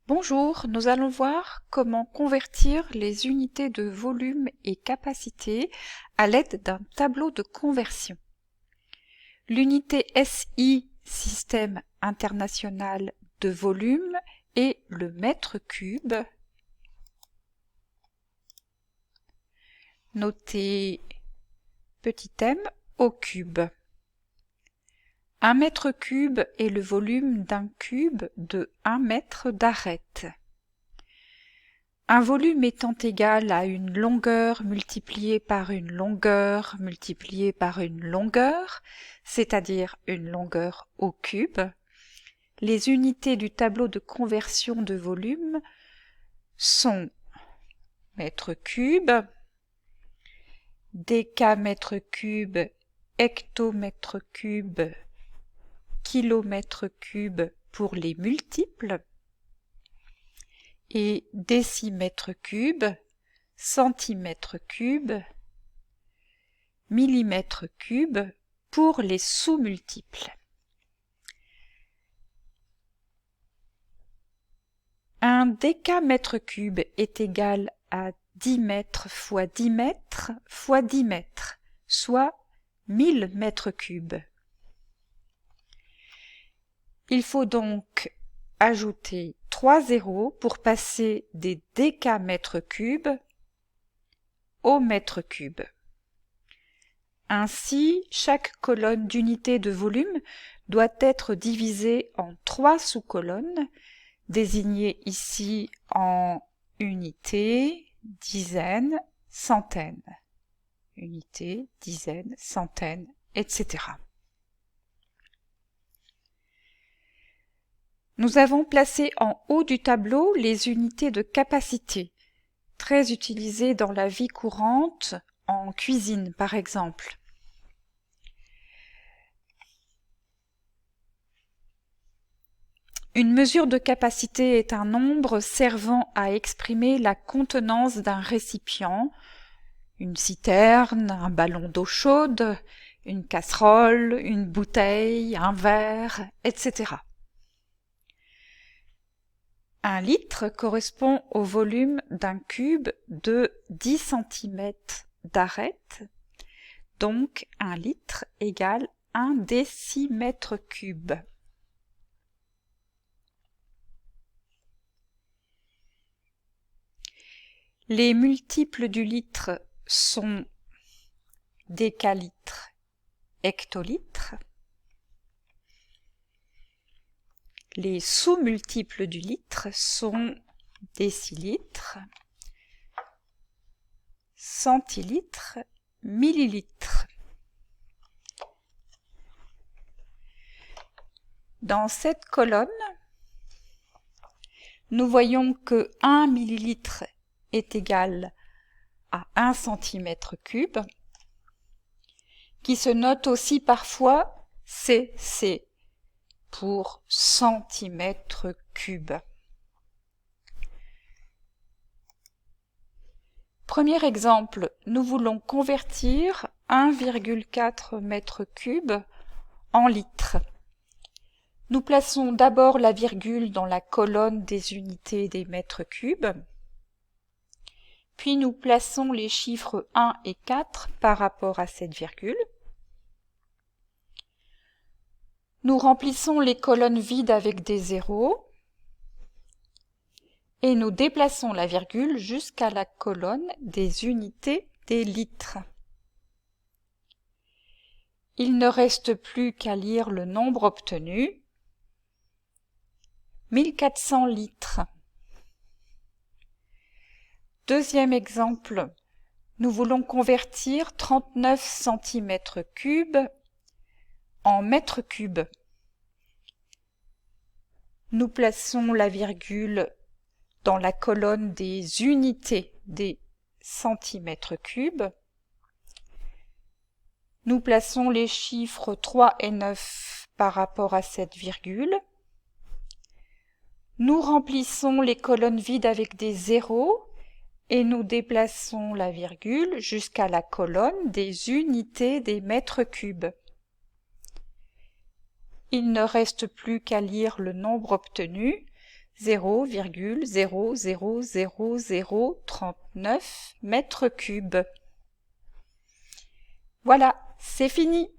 Bonjour, nous allons voir comment convertir les unités de volume et capacité à l'aide d'un tableau de conversion. L'unité SI, Système international de volume, est le mètre cube. Notez petit m au cube. Un mètre cube est le volume d'un cube de 1 mètre d'arête. Un volume étant égal à une longueur multipliée par une longueur multipliée par une longueur, c'est-à-dire une longueur au cube, les unités du tableau de conversion de volume sont mètre cube, décamètre cube, hectomètre cube, kilomètre cube pour les multiples, et décimètre cube, centimètre cube, millimètre cube pour les sous-multiples. Un décamètre cube est égal à 10 mètres fois 10 mètres fois 10 mètres, soit 1000 mètres cubes. Il faut donc ajouter 3 zéros pour passer des décamètres cubes au mètre cube. Ainsi, chaque colonne d'unité de volume doit être divisée en 3 sous-colonnes, désignées ici en unités, dizaines, centaines. Unités, dizaines, centaines, etc. Nous avons placé en haut du tableau les unités de capacité, très utilisées dans la vie courante, en cuisine par exemple. Une mesure de capacité est un nombre servant à exprimer la contenance d'un récipient, une citerne, un ballon d'eau chaude, une casserole, une bouteille, un verre, etc. 1 litre correspond au volume d'un cube de 10 cm d'arête, donc 1 litre égale 1 décimètre cube. Les multiples du litre sont décalitre, hectolitre. Les sous-multiples du litre sont décilitre, centilitre, millilitre. Dans cette colonne, nous voyons que 1 millilitre est égal à 1 centimètre cube, qui se note aussi parfois CC pour centimètre cube. Premier exemple, nous voulons convertir 1,4 mètre cube en litres. Nous plaçons d'abord la virgule dans la colonne des unités des mètres cubes, puis nous plaçons les chiffres 1 et 4 par rapport à cette virgule. Nous remplissons les colonnes vides avec des zéros et nous déplaçons la virgule jusqu'à la colonne des unités des litres. Il ne reste plus qu'à lire le nombre obtenu, 1400 litres. Deuxième exemple, nous voulons convertir 39 cm3 en mètres cubes. Nous plaçons la virgule dans la colonne des unités des centimètres cubes. Nous plaçons les chiffres 3 et 9 par rapport à cette virgule. Nous remplissons les colonnes vides avec des zéros et nous déplaçons la virgule jusqu'à la colonne des unités des mètres cubes. Il ne reste plus qu'à lire le nombre obtenu, 0,00039 mètres cubes. Voilà, c'est fini!